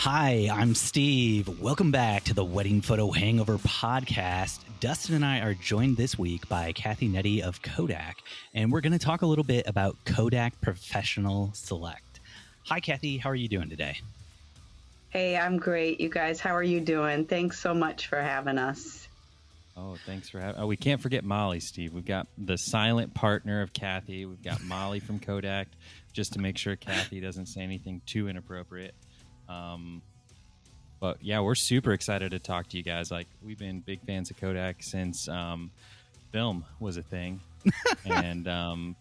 Hi, I'm Steve. Welcome back to the Wedding Photo Hangover podcast. Dustin and I are joined this week by Kathy and Nettie of Kodak, and we're going to talk a little bit about Kodak Professional Select. Hi, Kathy. How are you doing today? Hey, I'm great. You guys, how are you doing? Thanks so much for having us. Oh, thanks for having. Oh, we can't forget Mollie, Steve. We've got the silent partner of Kathy. We've got Mollie from Kodak, just to make sure Kathy doesn't say anything too inappropriate. But yeah, we're super excited to talk to you guys. Like, we've been big fans of Kodak since film was a thing, and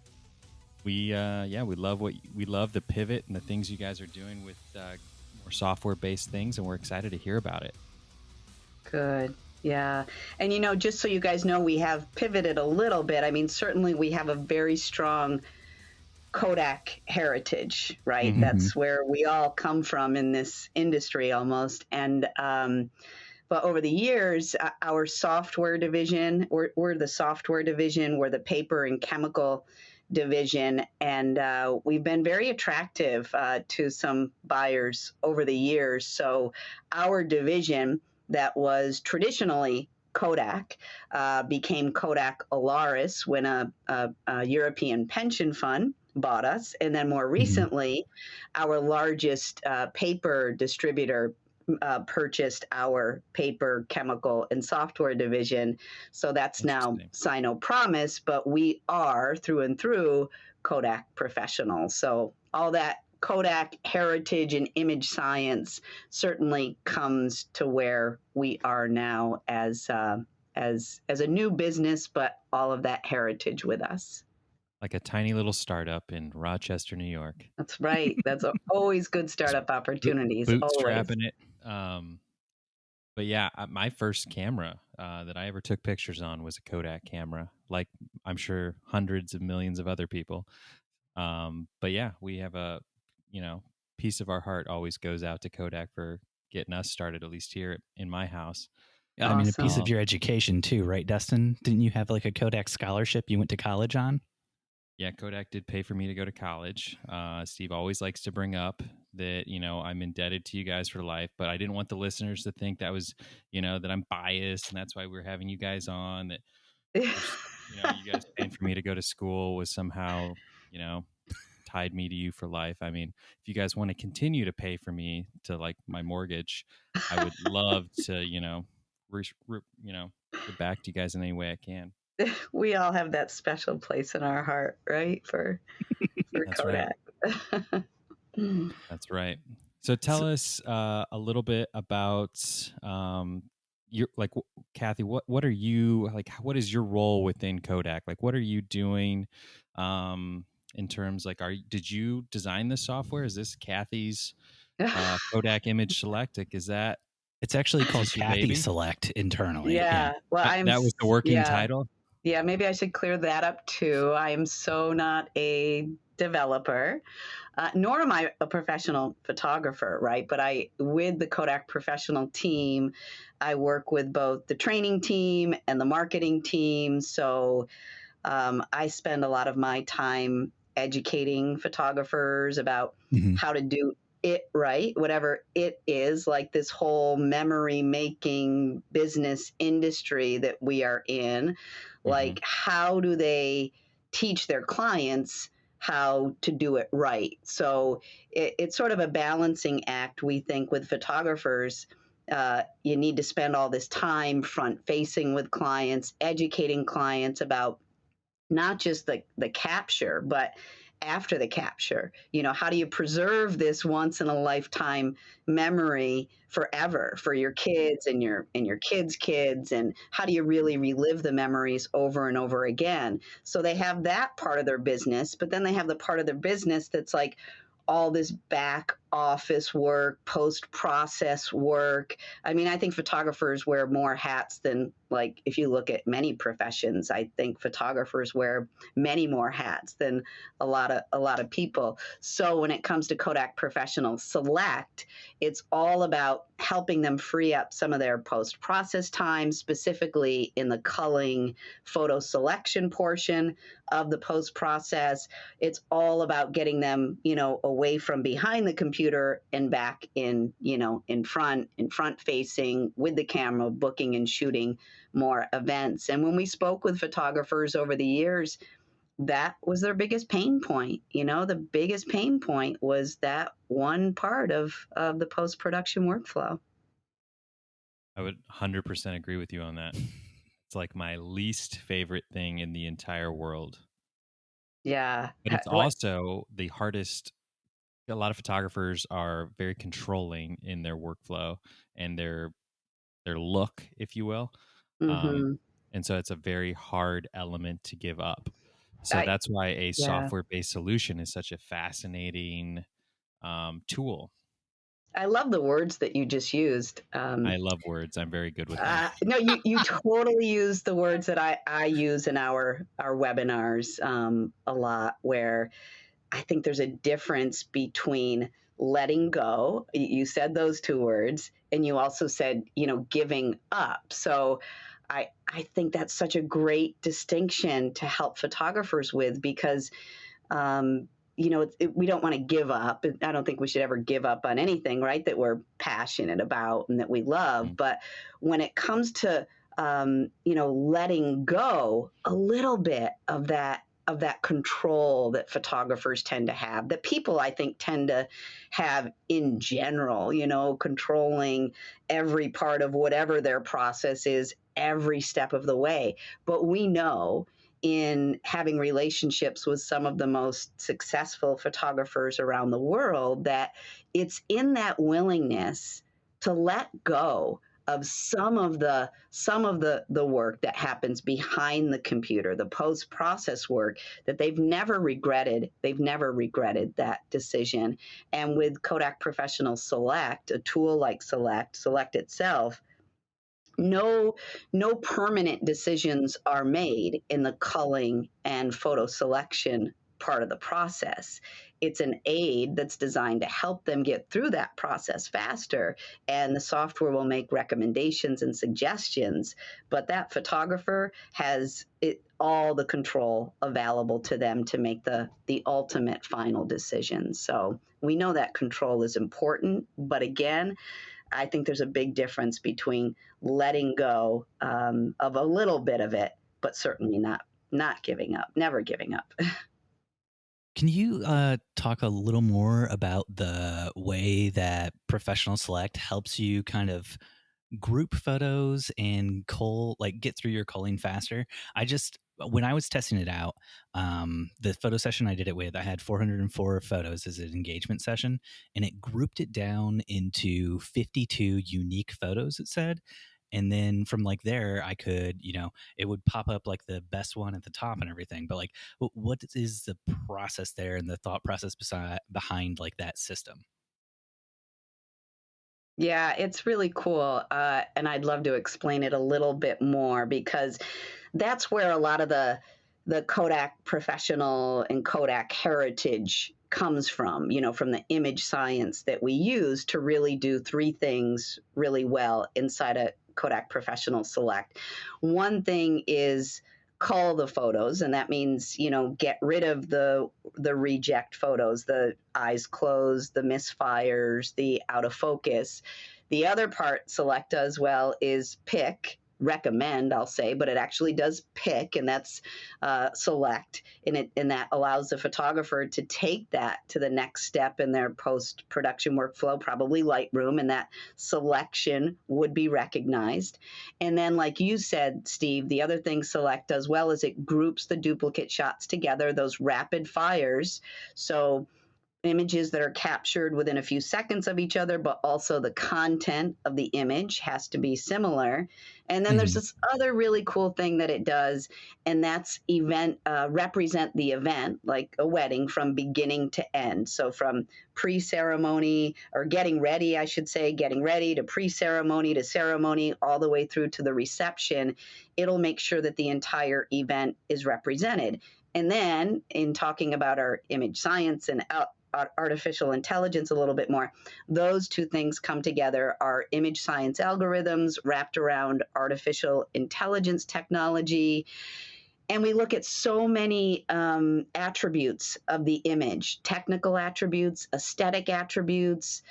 we love the pivot and the things you guys are doing with more software-based things, and we're excited to hear about it. Good. Yeah. And, just so you guys know, we have pivoted a little bit. I mean, certainly we have a very strong Kodak heritage, right? Mm-hmm. That's where we all come from in this industry almost. And, but over the years, our software division, we're the software division, we're the paper and chemical division, and we've been very attractive to some buyers over the years. So our division that was traditionally Kodak became Kodak Alaris when a European pension fund bought us. And then more recently, our largest paper distributor purchased our paper, chemical, and software division. So that's now Sino-Promise, but we are through and through Kodak Professional. So all that Kodak heritage and image science certainly comes to where we are now as a new business, but all of that heritage with us. Like a tiny little startup in Rochester, New York. That's right. That's always good startup opportunities. Bootstrapping it. But yeah, my first camera that I ever took pictures on was a Kodak camera, like I'm sure hundreds of millions of other people. But yeah, we have a, piece of our heart always goes out to Kodak for getting us started, at least here in my house. I mean, a piece of your education too, right, Dustin? Didn't you have like a Kodak scholarship you went to college on? Yeah, Kodak did pay for me to go to college. Steve always likes to bring up that, I'm indebted to you guys for life, but I didn't want the listeners to think that was, that I'm biased, and that's why we're having you guys on, that, you guys paying for me to go to school was somehow, tied me to you for life. I mean, if you guys want to continue to pay for me to like my mortgage, I would love to, get back to you guys in any way I can. We all have that special place in our heart, right? For Kodak. Right. That's right. So tell us a little bit about Kathy. What are you like? What is your role within Kodak? Like, what are you doing in terms like? Did you design this software? Is this Kathy's Kodak Image Select? Like, is that? It's actually called Kathy Select internally. Yeah. Well, that was the working title. Yeah, maybe I should clear that up too. I am so not a developer, nor am I a professional photographer, right? But with the Kodak Professional team, I work with both the training team and the marketing team. So I spend a lot of my time educating photographers about how to do it right, whatever it is, like this whole memory making business industry that we are in. Like, how do they teach their clients how to do it right? So it's sort of a balancing act, we think, with photographers. You need to spend all this time front facing with clients, educating clients about not just the capture, but after the capture. How do you preserve this once in a lifetime memory forever for your kids and your kids' kids, and how do you really relive the memories over and over again? So they have that part of their business, but then they have the part of their business that's like all this back office work, post-process work. I mean, I think photographers wear more hats than, like, if you look at many professions, I think photographers wear many more hats than a lot of people. So when it comes to Kodak Professional Select, it's all about helping them free up some of their post-process time, specifically in the culling photo selection portion of the post-process. It's all about getting them, away from behind the computer computer and back in, in front facing with the camera, booking and shooting more events. And when we spoke with photographers over the years, that was their biggest pain point. The biggest pain point was that one part of the post-production workflow. I would 100% agree with you on that. It's like my least favorite thing in the entire world. Yeah. But it's also the hardest. A lot of photographers are very controlling in their workflow and their look, if you will. Mm-hmm. And so it's a very hard element to give up. So I, that's why a yeah. software-based solution is such a fascinating tool. I love the words that you just used. I love words. I'm very good with them. No, you totally use the words that I use in our webinars a lot, where I think there's a difference between letting go. You said those two words, and you also said, giving up. So I think that's such a great distinction to help photographers with, because we don't want to give up. I don't think we should ever give up on anything, right, that we're passionate about and that we love. Mm-hmm. But when it comes to, letting go a little bit of that control that photographers tend to have, that people, I think, tend to have in general, controlling every part of whatever their process is every step of the way. But we know, in having relationships with some of the most successful photographers around the world, that it's in that willingness to let go of some of the work that happens behind the computer, the post-process work, that they've never regretted that decision. And with Kodak Professional Select, a tool like Select itself, no permanent decisions are made in the culling and photo selection part of the process. It's an aid that's designed to help them get through that process faster, and the software will make recommendations and suggestions, but that photographer has all the control available to them to make the ultimate final decision. So we know that control is important, but again, I think there's a big difference between letting go of a little bit of it, but certainly not giving up, never giving up. Can you talk a little more about the way that Professional Select helps you kind of group photos and cull, like get through your culling faster? When I was testing it out, the photo session I did it with, I had 404 photos as an engagement session, and it grouped it down into 52 unique photos, it said. And then from like there, I could, it would pop up like the best one at the top and everything. But like, what is the process there and the thought process behind like that system? Yeah, it's really cool. And I'd love to explain it a little bit more, because that's where a lot of the Kodak Professional and Kodak heritage comes from, from the image science that we use to really do three things really well inside a Kodak Professional Select. One thing is cull the photos, and that means, get rid of the reject photos, the eyes closed, the misfires, the out of focus. The other part Select does well is recommend, I'll say, but it actually does pick, and that's Select, and that allows the photographer to take that to the next step in their post-production workflow, probably Lightroom, and that selection would be recognized. And then, like you said, Steve, the other thing Select does well is it groups the duplicate shots together, those rapid fires. So images that are captured within a few seconds of each other, but also the content of the image has to be similar. And then there's this other really cool thing that it does, and that's represent the event, like a wedding, from beginning to end. So from pre-ceremony, or getting ready, I should say, getting ready to pre-ceremony to ceremony, all the way through to the reception, it'll make sure that the entire event is represented. And then, in talking about our image science and artificial intelligence a little bit more, those two things come together. Our image science algorithms wrapped around artificial intelligence technology, And we look at so many attributes of the image, technical attributes, aesthetic attributes.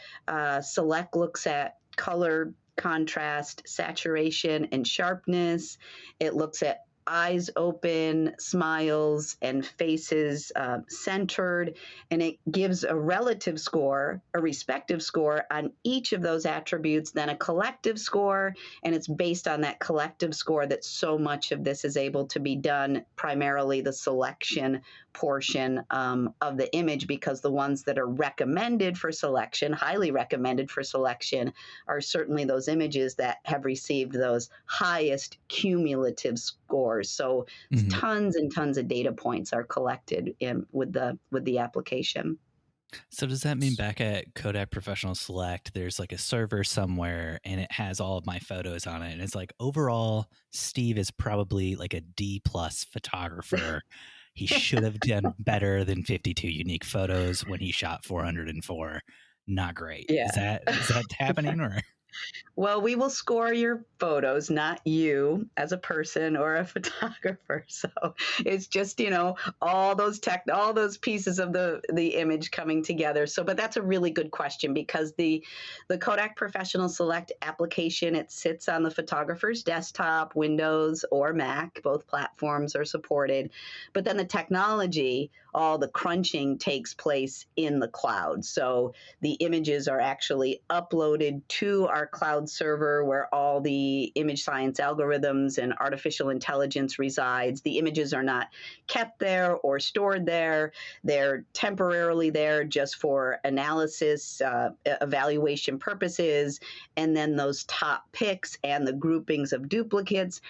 Select looks at color, contrast, saturation, and sharpness. It looks at eyes open, smiles, and faces centered. And it gives a relative score, a respective score on each of those attributes, then a collective score. And it's based on that collective score that so much of this is able to be done, primarily the selection portion of the image, because the ones that are recommended for selection, highly recommended for selection, are certainly those images that have received those highest cumulative scores. So tons and tons of data points are collected with the application. So does that mean back at Kodak Professional Select, there's like a server somewhere and it has all of my photos on it, and it's like, overall, Steve is probably like a D+ photographer. He should have done better than 52 unique photos when he shot 404. Not great. Yeah. Is that happening, or? Well, we will score your photos, not you as a person or a photographer. So it's just, all those pieces of the image coming together. So, but that's a really good question, because the Kodak Professional Select application, it sits on the photographer's desktop, Windows or Mac. Both platforms are supported. But then the technology, all the crunching takes place in the cloud. So the images are actually uploaded to our cloud server, where all the image science algorithms and artificial intelligence resides. The images are not kept there or stored there. They're temporarily there just for analysis, evaluation purposes. And then those top picks and the groupings of duplicates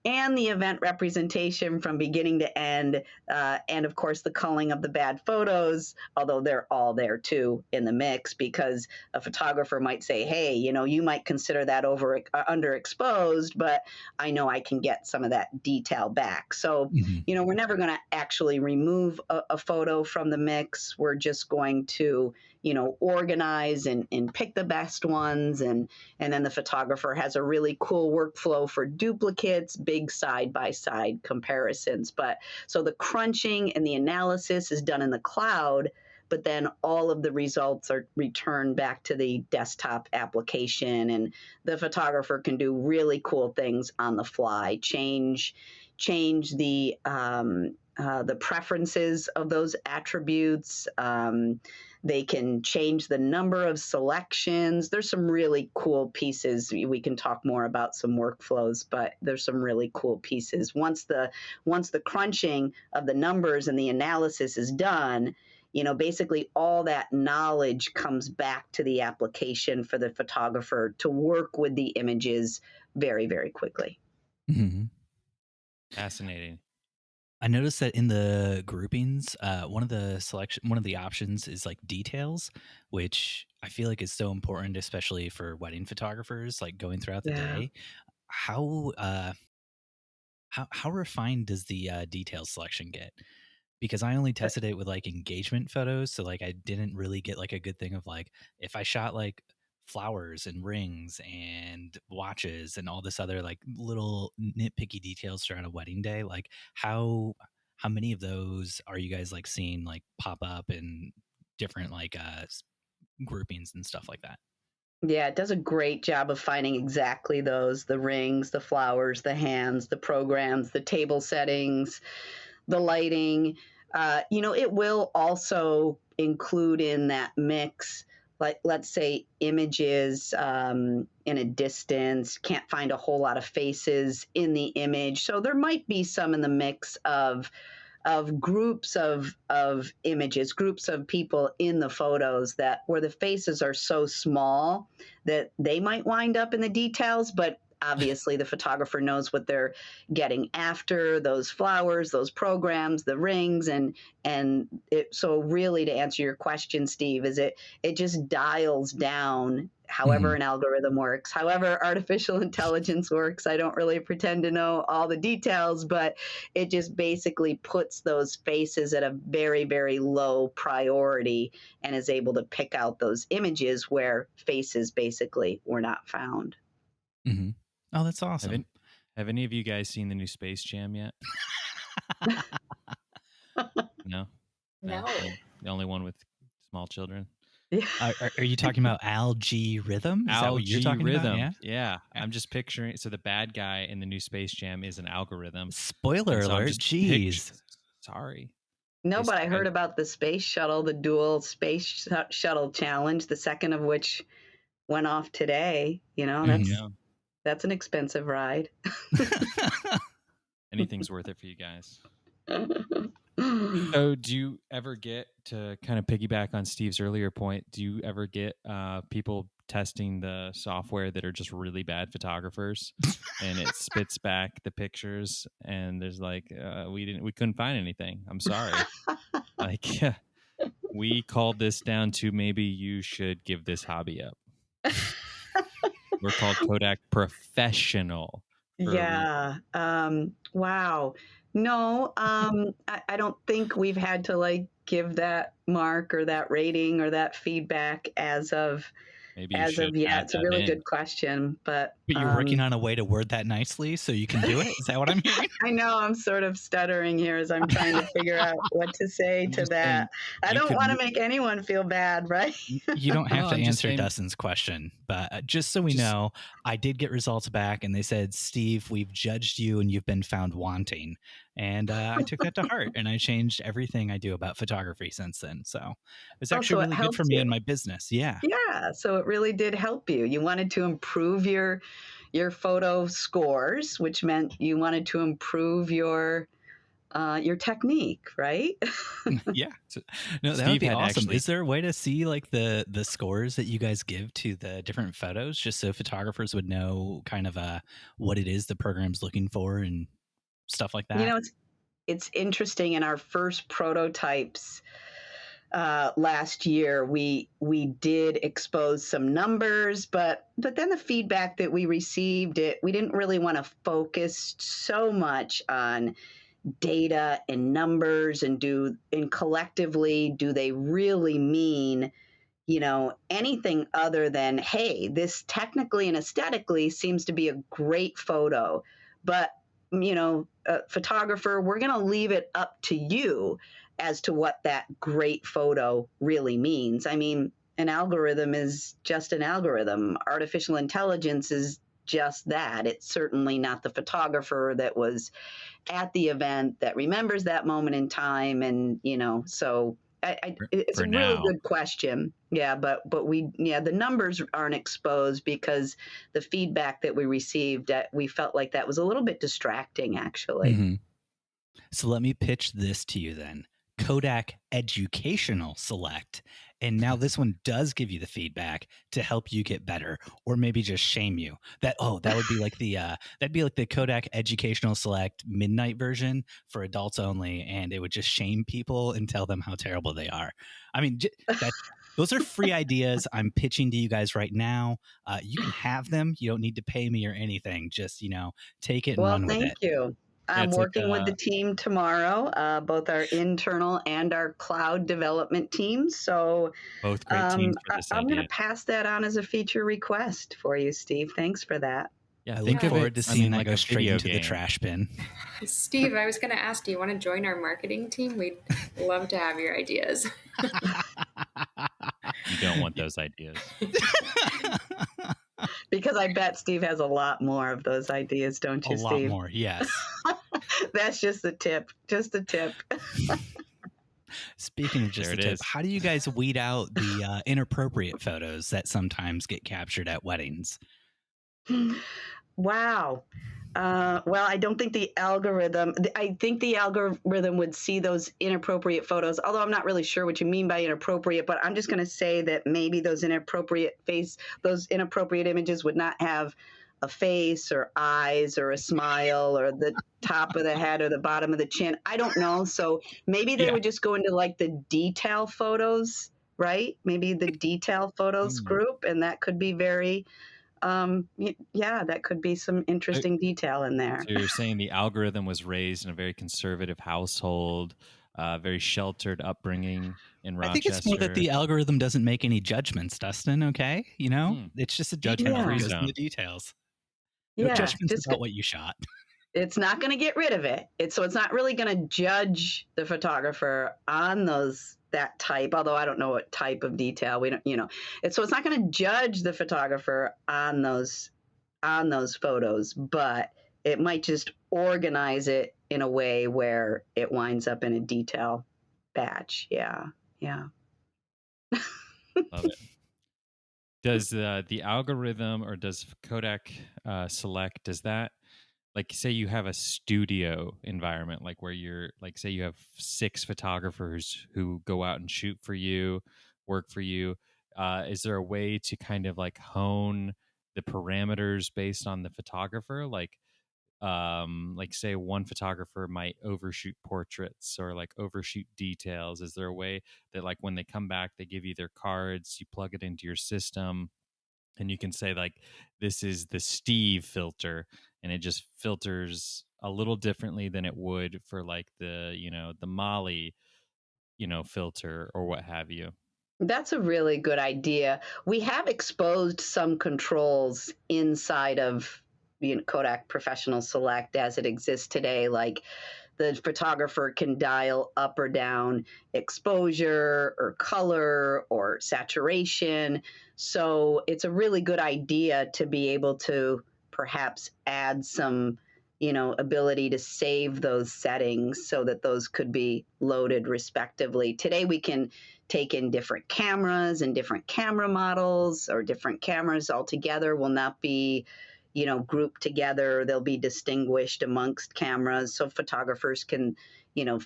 and the event representation from beginning to end, and of course the culling of the bad photos, although they're all there too in the mix, because a photographer might say, hey, you might consider that underexposed, but I know I can get some of that detail back. So, we're never going to actually remove a photo from the mix. We're just going to organize and pick the best ones. And then the photographer has a really cool workflow for duplicates, big side-by-side comparisons. But so the crunching and the analysis is done in the cloud, but then all of the results are returned back to the desktop application. And the photographer can do really cool things on the fly, change the preferences of those attributes. They can change the number of selections. There's some really cool pieces. We can talk more about some workflows, but there's some really cool pieces. Once the crunching of the numbers and the analysis is done, basically all that knowledge comes back to the application for the photographer to work with the images very, very quickly. Fascinating. I noticed that in the groupings, one of the options is like details, which I feel like is so important, especially for wedding photographers, like going throughout the day. How refined does the detail selection get? Because I only tested it with like engagement photos, so like I didn't really get like a good thing of like, if I shot like flowers and rings and watches and all this other like little nitpicky details throughout a wedding day, like how many of those are you guys like seeing like pop up in different like groupings and stuff like that? Yeah, it does a great job of finding exactly those: the rings, the flowers, the hands, the programs, the table settings, the lighting. It will also include in that mix, like, let's say, images in a distance, can't find a whole lot of faces in the image. So there might be some in the mix of groups of images, groups of people in the photos that where the faces are so small that they might wind up in the details, but obviously the photographer knows what they're getting after: those flowers, those programs, the rings. So really, to answer your question, Steve, is it just dials down however an algorithm works, however artificial intelligence works. I don't really pretend to know all the details, but it just basically puts those faces at a very, very low priority and is able to pick out those images where faces basically were not found. Oh, that's awesome. Have any of you guys seen the new Space Jam yet? No, No. the only one with small children. Yeah. Are you talking about algorithm? Is that what you're talking about? Yeah. I'm just picturing. So the bad guy in the new Space Jam is an algorithm. Spoiler alert! Jeez. Sorry. No, but I heard about the space shuttle, the dual space shuttle challenge, the second of which went off today. You know, that's an expensive ride. Anything's worth it for you guys. So do you ever get, to kind of piggyback on Steve's earlier point, do you ever get people testing the software that are just really bad photographers and it spits back the pictures and there's like, we couldn't find anything. I'm sorry. Like, we called this down to maybe you should give this hobby up. We're called Kodak Professional. Yeah. Wow. No, I don't think we've had to like give that mark or that rating or that feedback as of yet. It's a really good question, but you're working on a way to word that nicely so you can do it. Is that what I'm hearing? I know I'm sort of stuttering here as I'm trying to figure out what to say to that. I don't want to make anyone feel bad, right? You don't have to answer Dustin's question, but just so we know, I did get results back and they said, Steve, we've judged you and you've been found wanting. And I took that to heart and I changed everything I do about photography since then. So it's actually really good for me in my business. Yeah. Yeah. So it really did help you. You wanted to improve your photo scores, which meant you wanted to improve your technique, right? Yeah. So, no, that would be awesome. Is there a way to see like the scores that you guys give to the different photos, just so photographers would know kind of what it is the program's looking for and stuff like that? You know, it's interesting. In our first prototypes last year, we did expose some numbers, but then the feedback that we received, we didn't really want to focus so much on data and numbers and collectively, do they really mean, anything other than, hey, this technically and aesthetically seems to be a great photo, but photographer, we're going to leave it up to you as to what that great photo really means. I mean, an algorithm is just an algorithm. Artificial intelligence is just that. It's certainly not the photographer that was at the event that remembers that moment in time. And, so it's a really good question. Yeah. But the numbers aren't exposed because the feedback that we received, we felt like that was a little bit distracting, actually. Mm-hmm. So let me pitch this to you then. Kodak Educational Select. And now this one does give you the feedback to help you get better, or maybe just shame you. That would be like the Kodak Educational Select midnight version for adults only, and it would just shame people and tell them how terrible they are. I mean, those are free ideas I'm pitching to you guys right now. You can have them. You don't need to pay me or anything. Just take it and run with it. Well, thank you. I'm working with the team tomorrow, both our internal and our cloud development teams. So both great teams for this I'm going to pass that on as a feature request for you, Steve. Thanks for that. Yeah, I look forward to seeing that go straight into the trash bin. Steve, I was going to ask, do you want to join our marketing team? We'd love to have your ideas. You don't want those ideas. Because I bet Steve has a lot more of those ideas, don't you, Steve? A lot more, yes. That's just a tip. Just a tip. Speaking of just a tip, how do you guys weed out the inappropriate photos that sometimes get captured at weddings? Wow. Well, I don't think I think the algorithm would see those inappropriate photos, although I'm not really sure what you mean by inappropriate, but I'm just going to say that maybe those inappropriate images would not have a face or eyes or a smile or the top of the head or the bottom of the chin. I don't know. So maybe they would just go into like the detail photos, right? Maybe the detail photos group, and that could be very... that could be some interesting detail in there. So you're saying the algorithm was raised in a very conservative household, very sheltered upbringing in Rochester. I think it's more that the algorithm doesn't make any judgments, Dustin. Okay, it's just a judgment-free zone. The details. No judgments about what you shot. It's not going to get rid of it. So it's not really going to judge the photographer on that type, although I don't know what type of detail we don't, so it's not going to judge the photographer on those photos, but it might just organize it in a way where it winds up in a detail batch. Yeah. Yeah. Love it. Does the algorithm, or does Kodak Select, does that, like, say you have a studio environment, like where you're, like, say you have 6 photographers who go out and shoot for you, work for you, is there a way to kind of like hone the parameters based on the photographer? Like say one photographer might overshoot portraits or like overshoot details. Is there a way that, like, when they come back, they give you their cards, you plug it into your system, and you can say, like, this is the Steve filter, and it just filters a little differently than it would for like the Mollie filter or what have you? That's a really good idea. We have exposed some controls inside of Kodak Professional Select as it exists today, like the photographer can dial up or down exposure or color or saturation. So it's a really good idea to be able to perhaps add some, ability to save those settings so that those could be loaded respectively. Today we can take in different cameras and different camera models, or different cameras altogether will not be grouped together. They'll be distinguished amongst cameras, so photographers can,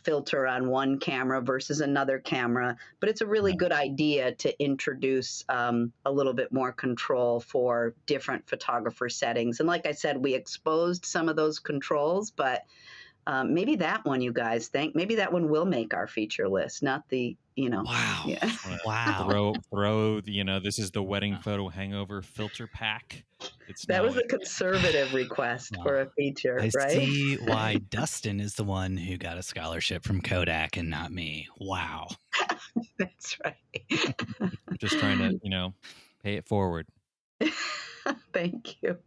filter on one camera versus another camera. But it's a really good idea to introduce a little bit more control for different photographer settings. And like I said, we exposed some of those controls, but maybe that one, you guys think, maybe that one will make our feature list, not the, Wow. Yeah. Wow. Throw this is the wedding photo hangover filter pack. That was a conservative request for a feature, I right? see why Dustin is the one who got a scholarship from Kodak and not me. Wow. That's right. Just trying to, pay it forward. Thank you.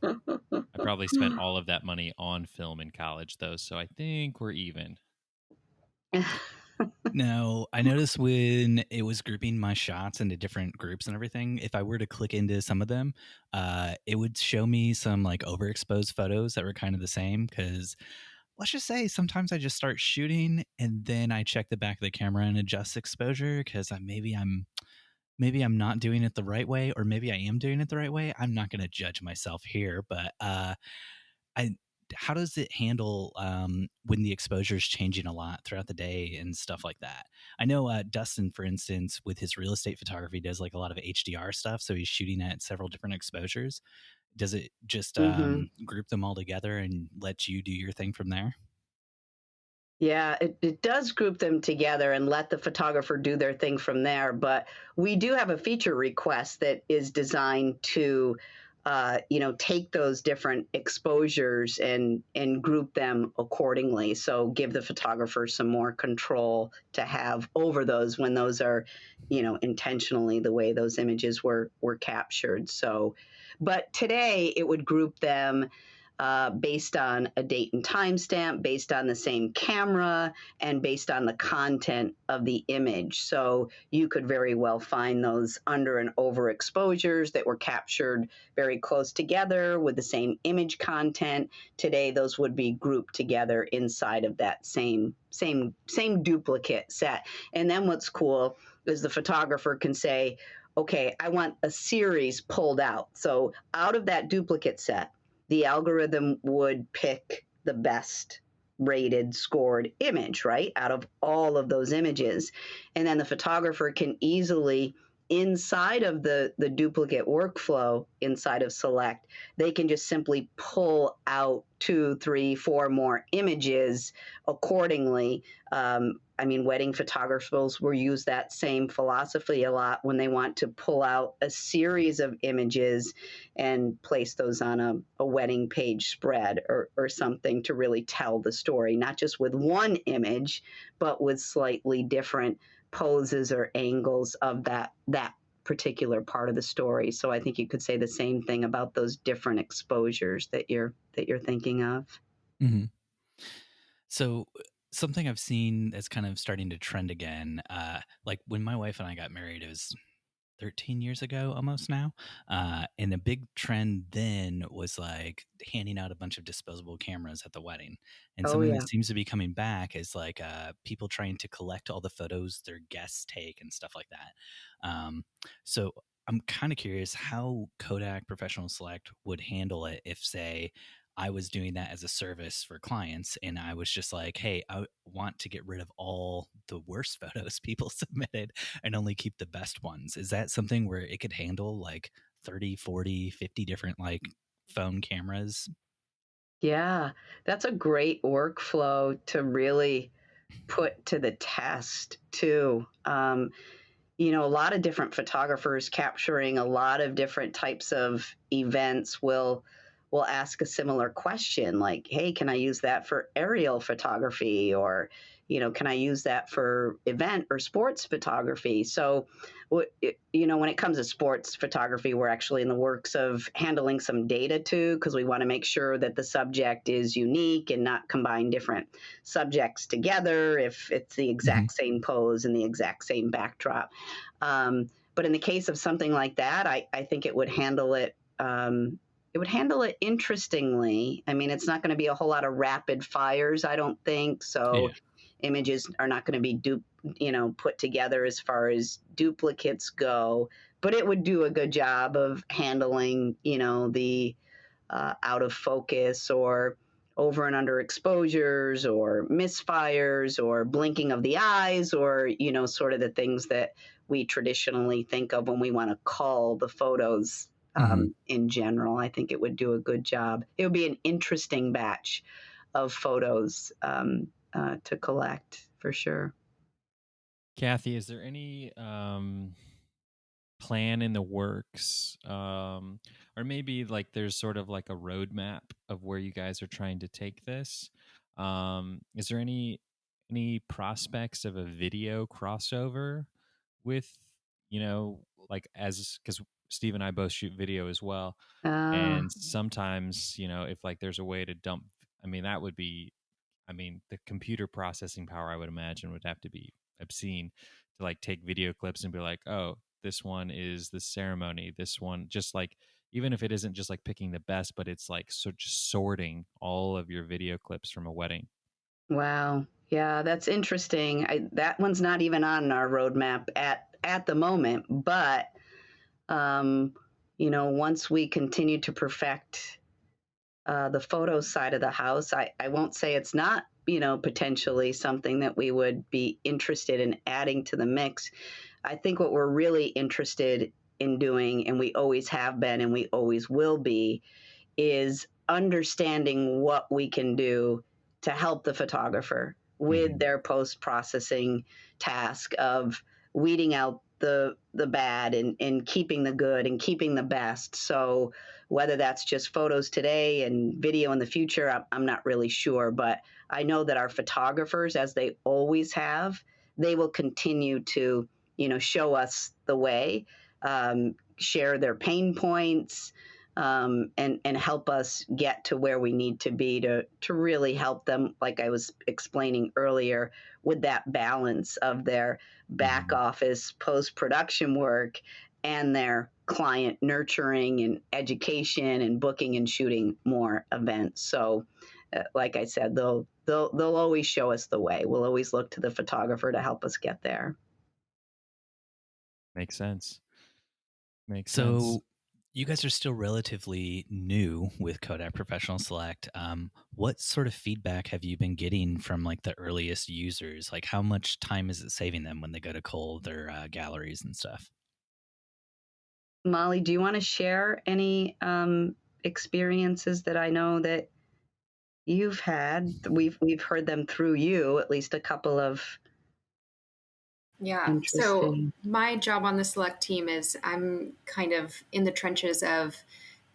I probably spent all of that money on film in college, though, so I think we're even. No, I noticed when it was grouping my shots into different groups and everything, if I were to click into some of them, it would show me some like overexposed photos that were kind of the same. Because let's just say sometimes I just start shooting and then I check the back of the camera and adjust exposure because maybe I'm not doing it the right way, or maybe I am doing it the right way. I'm not going to judge myself here, but how does it handle when the exposure is changing a lot throughout the day and stuff like that? I know Dustin, for instance, with his real estate photography, does like a lot of HDR stuff. So he's shooting at several different exposures. Does it just group them all together and let you do your thing from there? Yeah, it does group them together and let the photographer do their thing from there. But we do have a feature request that is designed to, take those different exposures and group them accordingly. So give the photographer some more control to have over those when those are, intentionally the way those images were captured. So, but today it would group them based on a date and timestamp, based on the same camera, and based on the content of the image. So you could very well find those under and overexposures that were captured very close together with the same image content. Today, those would be grouped together inside of that same duplicate set. And then what's cool is the photographer can say, okay, I want a series pulled out. So out of that duplicate set, the algorithm would pick the best rated, scored image, right, out of all of those images. And then the photographer can easily, inside of the duplicate workflow inside of Select, they can just simply pull out 2, 3, 4 more images accordingly. Wedding photographers will use that same philosophy a lot when they want to pull out a series of images and place those on a wedding page spread or something to really tell the story, not just with one image, but with slightly different poses or angles of that particular part of the story. So I think you could say the same thing about those different exposures that you're thinking of. Mm-hmm. So something I've seen that's kind of starting to trend again, like when my wife and I got married, it was 13 years ago almost now. And a big trend then was like handing out a bunch of disposable cameras at the wedding. And Oh something yeah. that seems to be coming back is like people trying to collect all the photos their guests take and stuff like that. So I'm kind of curious how Kodak Professional Select would handle it if, say, I was doing that as a service for clients and I was just like, hey, I want to get rid of all the worst photos people submitted and only keep the best ones. Is that something where it could handle like 30, 40, 50 different like phone cameras? Yeah, that's a great workflow to really put to the test too. A lot of different photographers capturing a lot of different types of events will ask a similar question like, hey, can I use that for aerial photography? Or, can I use that for event or sports photography? So, when it comes to sports photography, we're actually in the works of handling some data too, because we want to make sure that the subject is unique and not combine different subjects together if it's the exact same pose and the exact same backdrop. But in the case of something like that, I think it would handle it. It would handle it interestingly. I mean, it's not going to be a whole lot of rapid fires, I don't think. So images are not going to be put together as far as duplicates go. But it would do a good job of handling, the out of focus or over and under exposures or misfires or blinking of the eyes or, sort of the things that we traditionally think of when we want to cull the photos in general. I think it would do a good job. It would be an interesting batch of photos to collect for sure. Kathy, is there any plan in the works, or maybe like there's sort of like a roadmap of where you guys are trying to take this? Is there any prospects of a video crossover with, like, as because Steve and I both shoot video as well, and sometimes, if like there's a way to dump, I mean, that would be, I mean, the computer processing power, I would imagine, would have to be obscene to like take video clips and be like, oh, this one is the ceremony. This one, just like, even if it isn't just like picking the best, but it's like, so just sorting all of your video clips from a wedding. Wow. Yeah, that's interesting. That one's not even on our roadmap at the moment, but once we continue to perfect the photo side of the house, I won't say it's not, potentially something that we would be interested in adding to the mix. I think what we're really interested in doing, and we always have been and we always will be, is understanding what we can do to help the photographer with their post-processing task of weeding out the bad and keeping the good and keeping the best. So whether that's just photos today and video in the future, I'm not really sure. But I know that our photographers, as they always have, they will continue to, show us the way, share their pain points, and help us get to where we need to be to really help them, like I was explaining earlier, with that balance of their back office post-production work and their client nurturing and education and booking and shooting more events. So, like I said, they'll always show us the way. We'll always look to the photographer to help us get there. Makes sense. Makes sense. So you guys are still relatively new with Kodak Professional Select. What sort of feedback have you been getting from like the earliest users? Like how much time is it saving them when they go to cull their galleries and stuff? Mollie, do you want to share any experiences that I know that you've had? We've heard them through you, at least a couple of. Yeah. So my job on the Select team is I'm kind of in the trenches of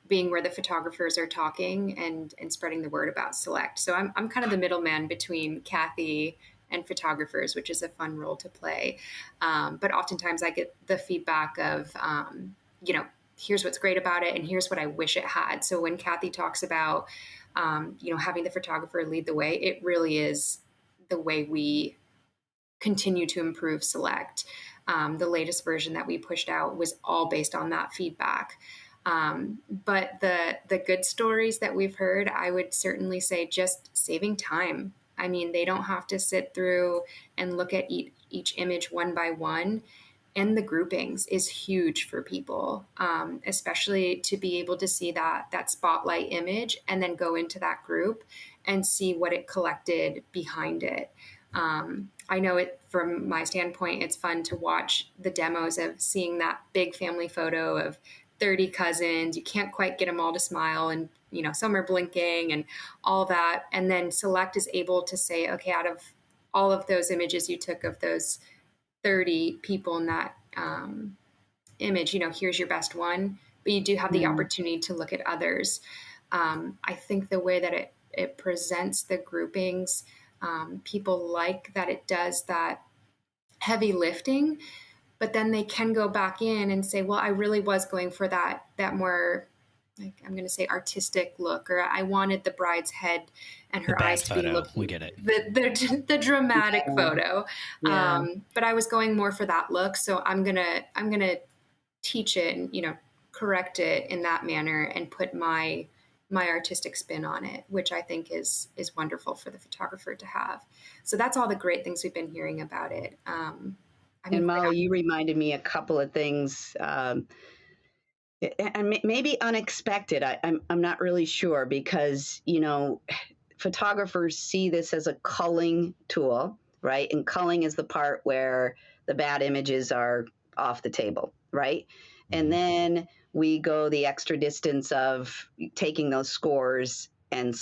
being where the photographers are talking and spreading the word about Select. So I'm kind of the middleman between Kathy and photographers, which is a fun role to play. But oftentimes I get the feedback of, here's what's great about it and here's what I wish it had. So when Kathy talks about, having the photographer lead the way, it really is the way we continue to improve Select. The latest version that we pushed out was all based on that feedback. But the good stories that we've heard, I would certainly say just saving time. I mean, they don't have to sit through and look at each image one by one. And the groupings is huge for people, especially to be able to see that spotlight image and then go into that group and see what it collected behind it. I know it from my standpoint, it's fun to watch the demos of seeing that big family photo of 30 cousins. You can't quite get them all to smile, and some are blinking and all that. And then Select is able to say, okay, out of all of those images you took of those 30 people in that image, here's your best one. But you do have the opportunity to look at others. I think the way that it presents the groupings, people like that it does that heavy lifting, but then they can go back in and say, well, I really was going for that more, like, I'm going to say artistic look, or I wanted the bride's head and her eyes to be looking. We get it. The dramatic photo. Yeah. But I was going more for that look. So I'm going to teach it and, correct it in that manner and put my artistic spin on it, which I think is wonderful for the photographer to have. So that's all the great things we've been hearing about it. And Mollie, you reminded me a couple of things, and maybe unexpected. I'm not really sure because, photographers see this as a culling tool, right? And culling is the part where the bad images are off the table, right? And then we go the extra distance of taking those scores and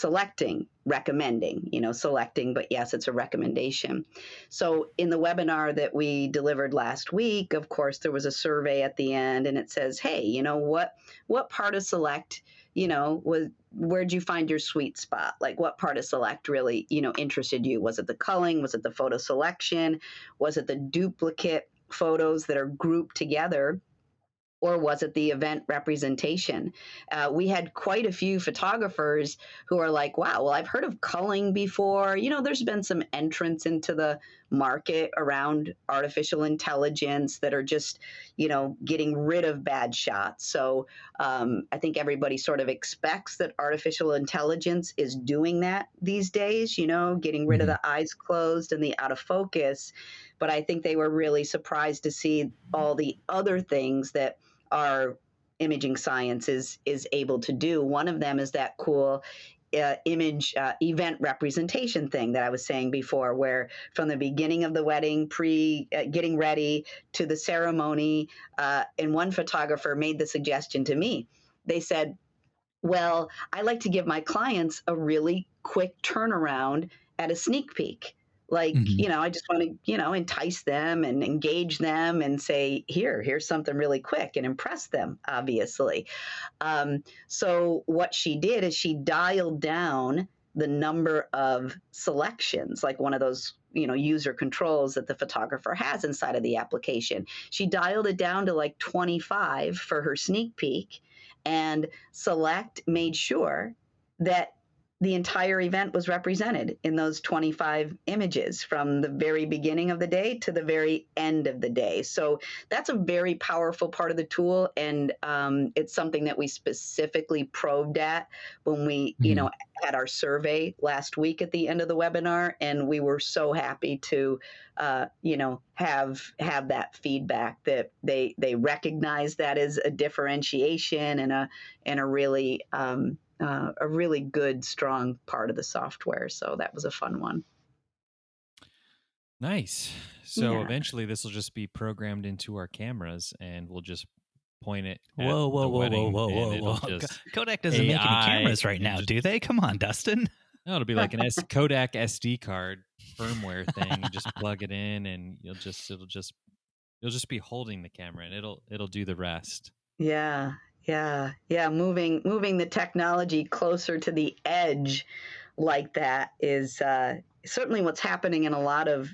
recommending, selecting, but yes, it's a recommendation. So in the webinar that we delivered last week, of course, there was a survey at the end and it says, hey, what part of Select, where'd you find your sweet spot? Like what part of Select really, interested you? Was it the culling? Was it the photo selection? Was it the duplicate photos that are grouped together? Or was it the event representation? We had quite a few photographers who are like, wow, well, I've heard of culling before. There's been some entrants into the market around artificial intelligence that are just, getting rid of bad shots. So I think everybody sort of expects that artificial intelligence is doing that these days, getting rid of the eyes closed and the out of focus. But I think they were really surprised to see all the other things that our imaging science is able to do. One of them is that cool image event representation thing that I was saying before, where from the beginning of the wedding, getting ready to the ceremony, and one photographer made the suggestion to me. They said, well, I like to give my clients a really quick turnaround at a sneak peek. Like, I just want to, entice them and engage them and say, here's something really quick and impress them, obviously. So what she did is she dialed down the number of selections, like one of those, user controls that the photographer has inside of the application. She dialed it down to like 25 for her sneak peek, and Select made sure that the entire event was represented in those 25 images from the very beginning of the day to the very end of the day. So that's a very powerful part of the tool. And it's something that we specifically probed at when we, had our survey last week at the end of the webinar. And we were so happy to, have that feedback that they recognize that as a differentiation and a really, a really good, strong part of the software. So that was a fun one. Nice. So eventually this will just be programmed into our cameras and we'll just point it at the wedding. Whoa. Kodak doesn't make any cameras right now, do they? Come on, Dustin. No, it'll be like an Kodak SD card firmware thing. You just plug it in and you'll just be holding the camera and it'll do the rest. Yeah. Moving the technology closer to the edge like that is certainly what's happening in a lot of,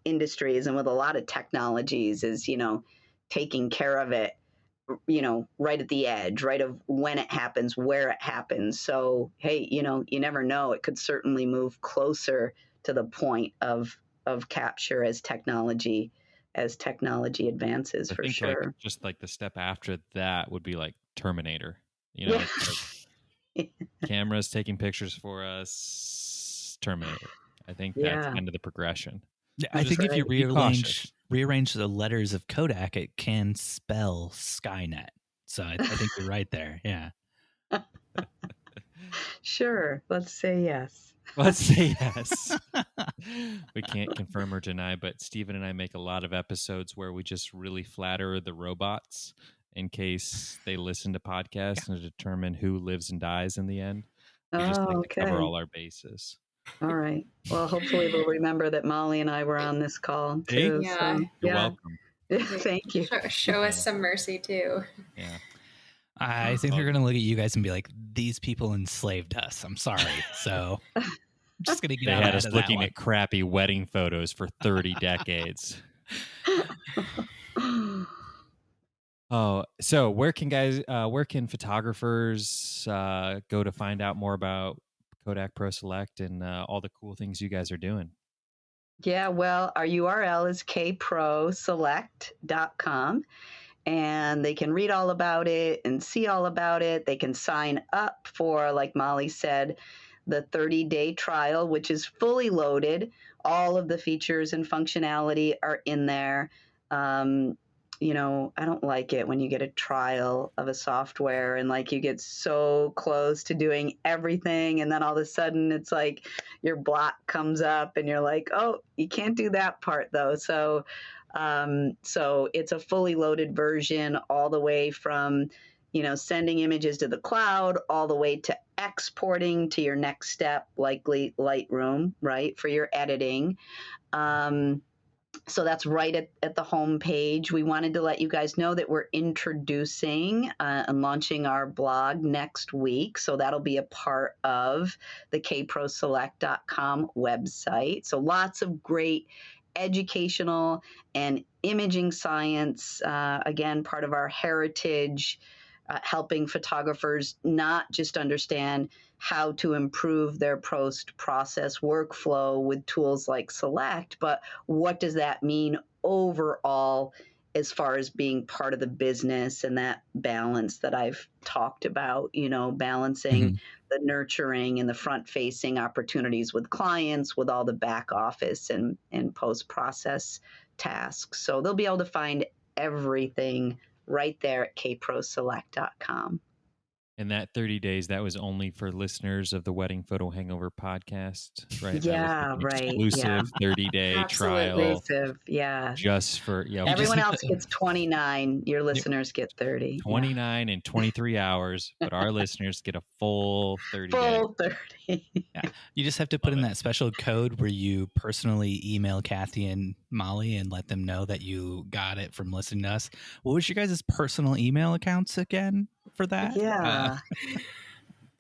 industries and with a lot of technologies is, taking care of it, right at the edge, right of when it happens, where it happens. So, hey, you never know. It could certainly move closer to the point of capture as technology advances, I for think like sure. just like the step after that would be like Terminator. Yeah. It's like cameras taking pictures for us. Terminator. I think that's Yeah. kind of the progression. Yeah, So I just think if you be cautious. rearrange the letters of Kodak, it can spell Skynet. So I think you're right there. Yeah. Sure. Let's say yes. Let's say yes. We can't confirm or deny, but Steven and I make a lot of episodes where we just really flatter the robots in case they listen to podcasts and determine who lives and dies in the end. We just like Oh, to cover okay. all our bases. All right. Well, hopefully they'll remember that Molly and I were on this call See? too. Yeah. So You're yeah. welcome. Thank you. Show us some mercy too. Yeah. I think they're going to look at you guys and be like, these people enslaved us. I'm sorry. So I'm just going to get They out had ahead us of that looking one. at crappy wedding photos for 30 decades. Oh, so where can photographers go to find out more about Kodak Pro Select and all the cool things you guys are doing? Yeah, well, our URL is kproselect.com, and they can read all about it and see all about it. They can sign up for, like Molly said, the 30-day trial, which is fully loaded. All of the features and functionality are in there. I don't like it when you get a trial of a software and like you get so close to doing everything, and then all of a sudden it's like your block comes up and you're like, oh, you can't do that part though. So it's a fully loaded version, all the way from, sending images to the cloud, all the way to exporting to your next step, likely Lightroom, right, for your editing. So that's right at the home page. We wanted to let you guys know that we're introducing and launching our blog next week. So that'll be a part of the kproselect.com website. So lots of great educational and imaging science, again, part of our heritage, helping photographers not just understand how to improve their post-process workflow with tools like Select, but what does that mean overall as far as being part of the business, and that balance that I've talked about, balancing the nurturing and the front-facing opportunities with clients with all the back office and post-process tasks. So they'll be able to find everything right there at kproselect.com. And that 30 days, that was only for listeners of the Wedding Photo Hangover podcast, right? Yeah, That was like an right. exclusive 30-day trial Exclusive. Yeah. just for, Everyone else gets 29. Your listeners get 30. 29 and 23 hours, but our listeners get a full 30 days. Full 30. Yeah. You just have to put in that special code where you personally email Kathy and Mollie and let them know that you got it from listening to us. What was your guys' personal email accounts again for that? Yeah.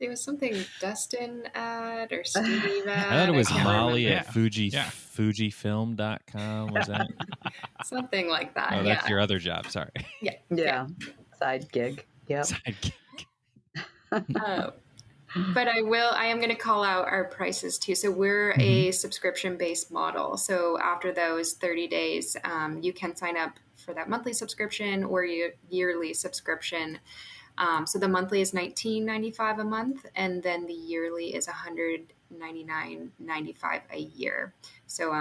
There was something Dustin at or Steve at. I thought it was can't Mollie remember. at Fujifilm.com. Was that? Something like that. Oh, that's your other job. Sorry. Yeah. Side gig. Yep. Side gig. But I am going to call out our prices too. So we're a subscription-based model. So after those 30 days, you can sign up for that monthly subscription or your yearly subscription. So the monthly is $19.95 a month, and then the yearly is $199.95 a year. So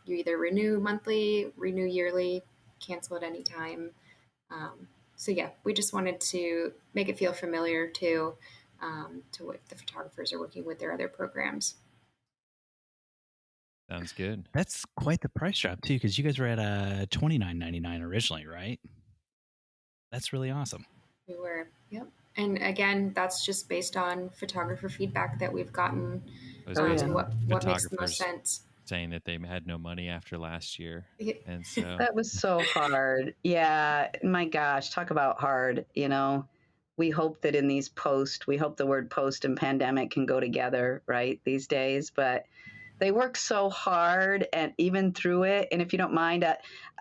you either renew monthly, renew yearly, cancel at any time. So yeah, we just wanted to make it feel familiar to what the photographers are working with their other programs. Sounds good. That's quite the price drop too, because you guys were at $29.99 originally, right? That's really awesome. We were, yep. And again, that's just based on photographer feedback that we've gotten. What makes the most sense. Saying that they had no money after last year. And so that was so hard. Yeah. My gosh, talk about hard, we hope that in these we hope the word post and pandemic can go together, right, these days. But they work so hard, and even through it. And if you don't mind,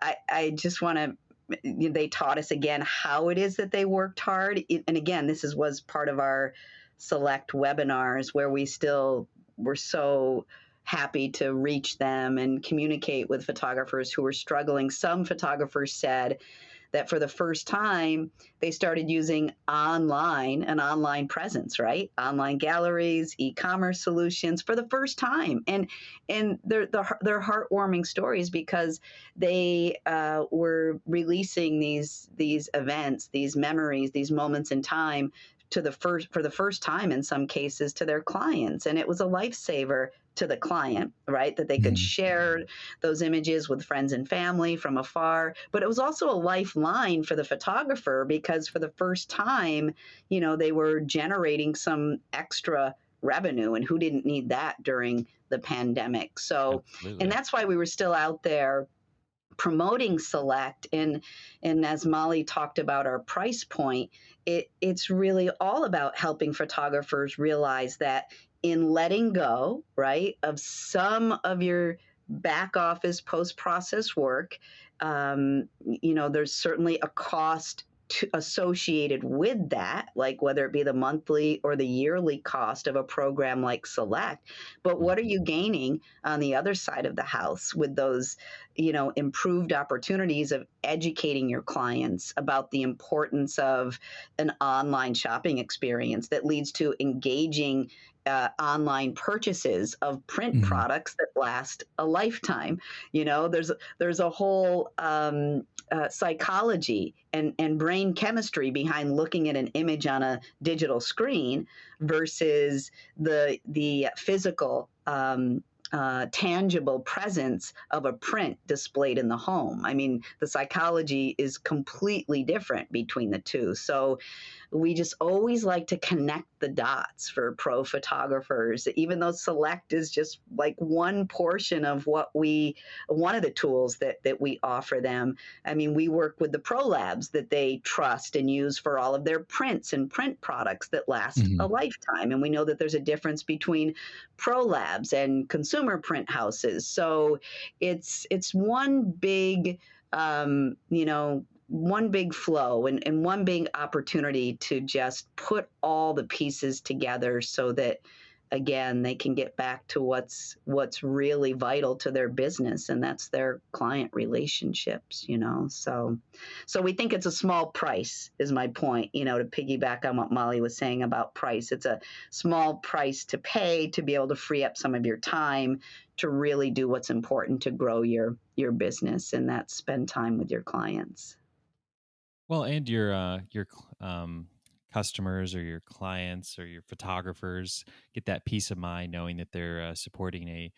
I just want to. They taught us again how it is that they worked hard. And again, was part of our select webinars where we still were so happy to reach them and communicate with photographers who were struggling. Some photographers said that for the first time, they started using an online presence, right? Online galleries, e-commerce solutions for the first time. And they're heartwarming stories because they were releasing these events, these memories, these moments in time for the first time in some cases to their clients. And it was a lifesaver to the client, right? That they could share those images with friends and family from afar. But it was also a lifeline for the photographer because for the first time, they were generating some extra revenue, and who didn't need that during the pandemic? So, Absolutely. and that's why we were still out there promoting Select. And as Mollie talked about our price point, it's really all about helping photographers realize that in letting go, right, of some of your back office post-process work, there's certainly a cost associated with that, like whether it be the monthly or the yearly cost of a program like Select. But what are you gaining on the other side of the house with those, improved opportunities of educating your clients about the importance of an online shopping experience that leads to engaging online purchases of print products that last a lifetime? There's a whole psychology and brain chemistry behind looking at an image on a digital screen versus the physical tangible presence of a print displayed in the home. I mean, the psychology is completely different between the two. So we just always like to connect the dots for pro photographers, even though Select is just like one portion of one of the tools that we offer them. I mean, we work with the pro labs that they trust and use for all of their prints and print products that last a lifetime. And we know that there's a difference between pro labs and consumer print houses. So it's one big, one big flow and one big opportunity to just put all the pieces together so that, again, they can get back to what's really vital to their business, and that's their client relationships, So we think it's a small price, is my point, to piggyback on what Mollie was saying about price. It's a small price to pay to be able to free up some of your time to really do what's important to grow your business, and that's spend time with your clients. Well, and your customers or your clients or your photographers get that peace of mind knowing that they're supporting a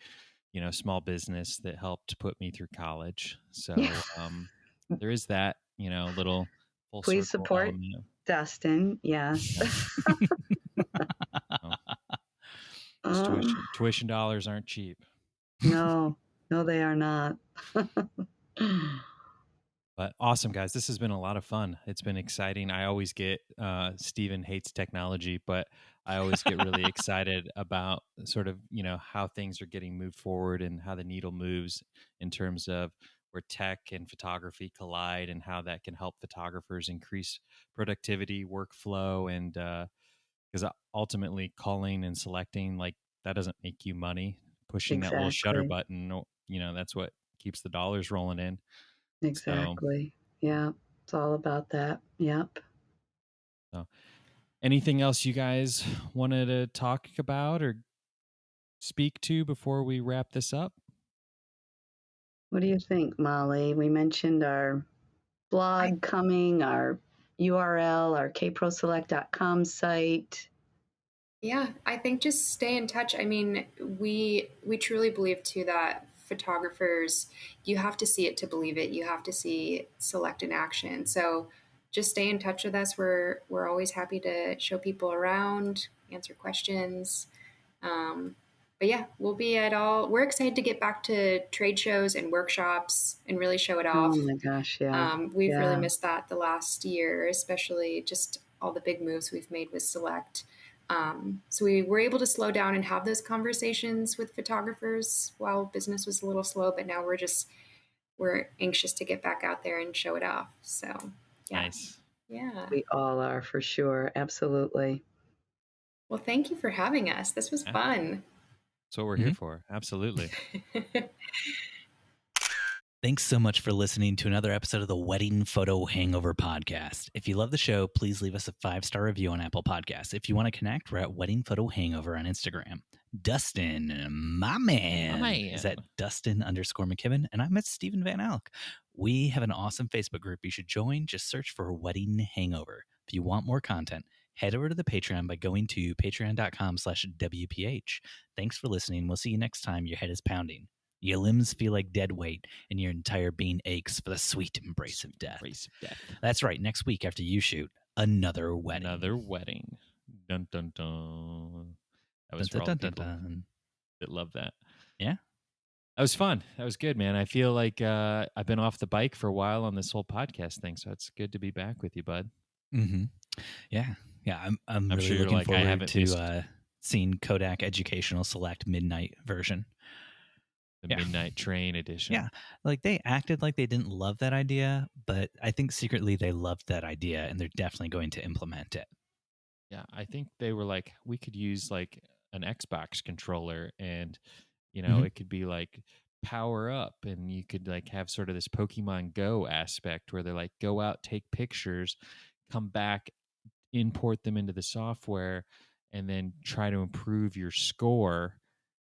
small business that helped put me through college. So there is that little full Please circle support element. Dustin. Yes. Tuition dollars aren't cheap. No, they are not. But awesome, guys. This has been a lot of fun. It's been exciting. I always get, Steven hates technology, but I always get really excited about sort of, how things are getting moved forward and how the needle moves in terms of where tech and photography collide and how that can help photographers increase productivity, workflow, and because ultimately culling and selecting, like, that doesn't make you money. Pushing that little shutter button, that's what keeps the dollars rolling in. Exactly. Yeah. It's all about that. Yep. So, anything else you guys wanted to talk about or speak to before we wrap this up? What do you think, Mollie? We mentioned our blog coming, our URL, our kproselect.com site. Yeah, I think just stay in touch. I mean, we truly believe too that photographers, you have to see it to believe it. You have to see Select in action. So just stay in touch with us. We're always happy to show people around, answer questions. But yeah, we'll be at all. We're excited to get back to trade shows and workshops and really show it off. Oh my gosh, yeah. We've really missed that the last year, especially just all the big moves we've made with Select. So we were able to slow down and have those conversations with photographers while business was a little slow, but now we're anxious to get back out there and show it off. So yeah. Nice. Yeah. We all are, for sure. Absolutely. Well, thank you for having us. This was fun. That's what we're here for. Absolutely. Thanks so much for listening to another episode of the Wedding Photo Hangover podcast. If you love the show, please leave us a 5-star review on Apple Podcasts. If you want to connect, we're at Wedding Photo Hangover on Instagram. Dustin, my man, is at Dustin_McKibben, and I'm at Stephen Van Alk. We have an awesome Facebook group you should join. Just search for Wedding Hangover. If you want more content, head over to the Patreon by going to patreon.com/WPH. Thanks for listening. We'll see you next time your head is pounding, your limbs feel like dead weight, and your entire being aches for the sweet embrace of death. That's right. Next week after you shoot, another wedding. Another wedding. Dun, dun, dun. That was for all the people that love that. Yeah. That was fun. That was good, man. I feel like I've been off the bike for a while on this whole podcast thing, so it's good to be back with you, bud. Mm-hmm. Yeah. Yeah. I'm really sure looking like, forward to seeing Kodak Educational Select Midnight version. The Midnight Train edition. Yeah. Like they acted like they didn't love that idea, but I think secretly they loved that idea and they're definitely going to implement it. Yeah. I think they were like, we could use like an Xbox controller and, you know, it could be like power up and you could like have sort of this Pokemon Go aspect where they're like, go out, take pictures, come back, import them into the software, and then try to improve your score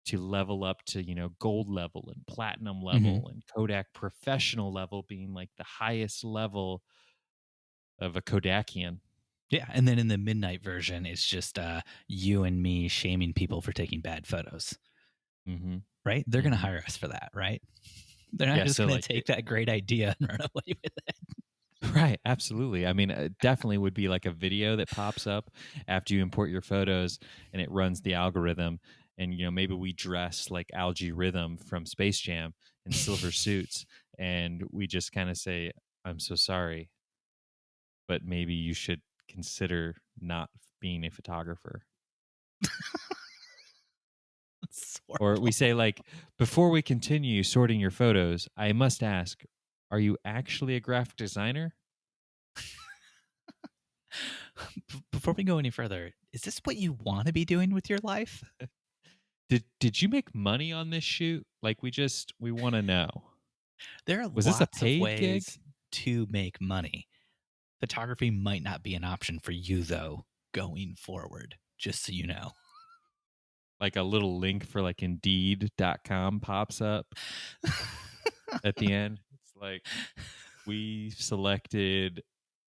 to level up to, you know, gold level and platinum level and Kodak Professional level being like the highest level of a Kodakian. Yeah. And then in the midnight version, it's just you and me shaming people for taking bad photos. Right? They're going to hire us for that, right? They're not just going to take that great idea and run away with it. Right. Absolutely. I mean, it definitely would be like a video that pops up after you import your photos and it runs the algorithm. And, you know, maybe we dress like Algae Rhythm from Space Jam in silver suits. And we just kind of say, I'm so sorry, but maybe you should consider not being a photographer. Or we say, like, before we continue sorting your photos, I must ask, are you actually a graphic designer? Before we go any further, is this what you want to be doing with your life? Did you make money on this shoot? Like, we want to know. There are lots of ways to make money. Photography might not be an option for you, though, going forward, just so you know. Like a little link for like Indeed.com pops up at the end. It's like, we selected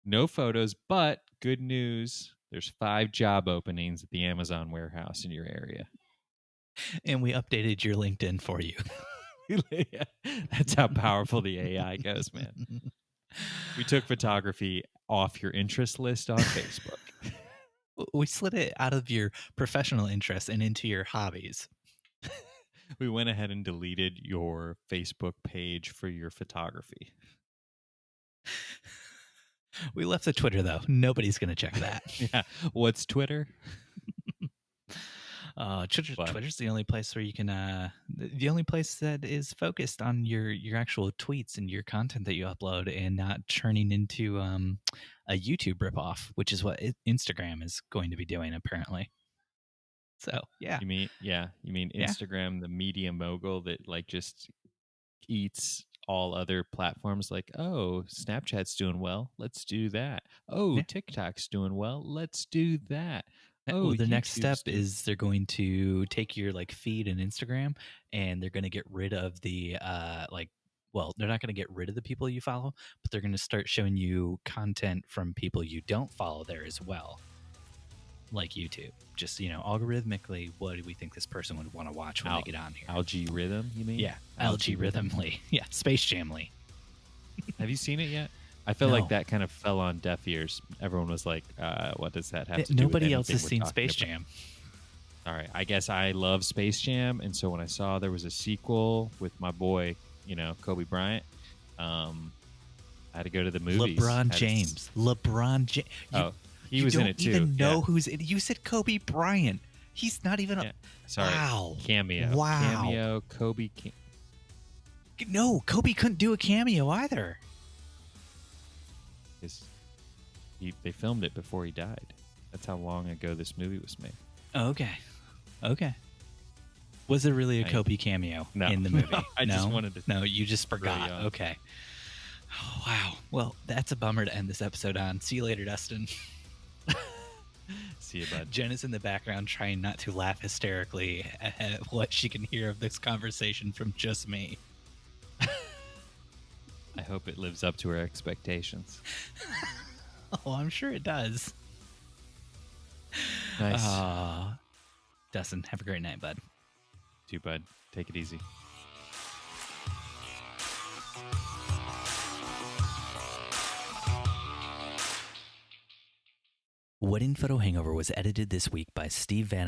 no photos, but good news, there's 5 job openings at the Amazon warehouse in your area. And we updated your LinkedIn for you. Yeah, that's how powerful the AI goes, man. We took photography off your interest list on Facebook. We slid it out of your professional interests and into your hobbies. We went ahead and deleted your Facebook page for your photography. We left the Twitter, though. Nobody's going to check that. Yeah. What's Twitter? Twitter's the only place where you can, the only place that is focused on your actual tweets and your content that you upload and not turning into a YouTube ripoff, which is what Instagram is going to be doing, apparently. So, yeah. You mean Instagram, the media mogul that like just eats all other platforms? Like, oh, Snapchat's doing well, let's do that. Oh, TikTok's doing well, let's do that. Oh, the next step is they're going to take your like feed and Instagram, and they're going to get rid of the they're not going to get rid of the people you follow, but they're going to start showing you content from people you don't follow there as well, like YouTube. Just, you know, algorithmically, what do we think this person would want to watch when they get on here? Algae Rhythm, you mean? Yeah, Algae Rhythmly. Yeah, Space Jamly. Have you seen it yet? I feel like that kind of fell on deaf ears. Everyone was like, what does that have to do with Nobody else has seen Space Jam. All right. I guess I love Space Jam. And so when I saw there was a sequel with my boy, you know, Kobe Bryant, I had to go to the movies. LeBron James. He was in it too. You don't even know who's in it. You said Kobe Bryant. He's not even a... Sorry. Wow. Cameo. Wow. Cameo, Kobe. No, Kobe couldn't do a cameo either. They filmed it before he died. That's how long ago this movie was made. Okay. Was there really a Kobe cameo in the movie? I just wanted to... No, you just forgot. Okay. Oh, wow. Well, that's a bummer to end this episode on. See you later, Dustin. See you, bud. Jen is in the background trying not to laugh hysterically at what she can hear of this conversation from just me. I hope it lives up to her expectations. Oh, I'm sure it does. Nice. Dustin, have a great night, bud. You, bud. Take it easy. Wedding Photo Hangover was edited this week by Steve Van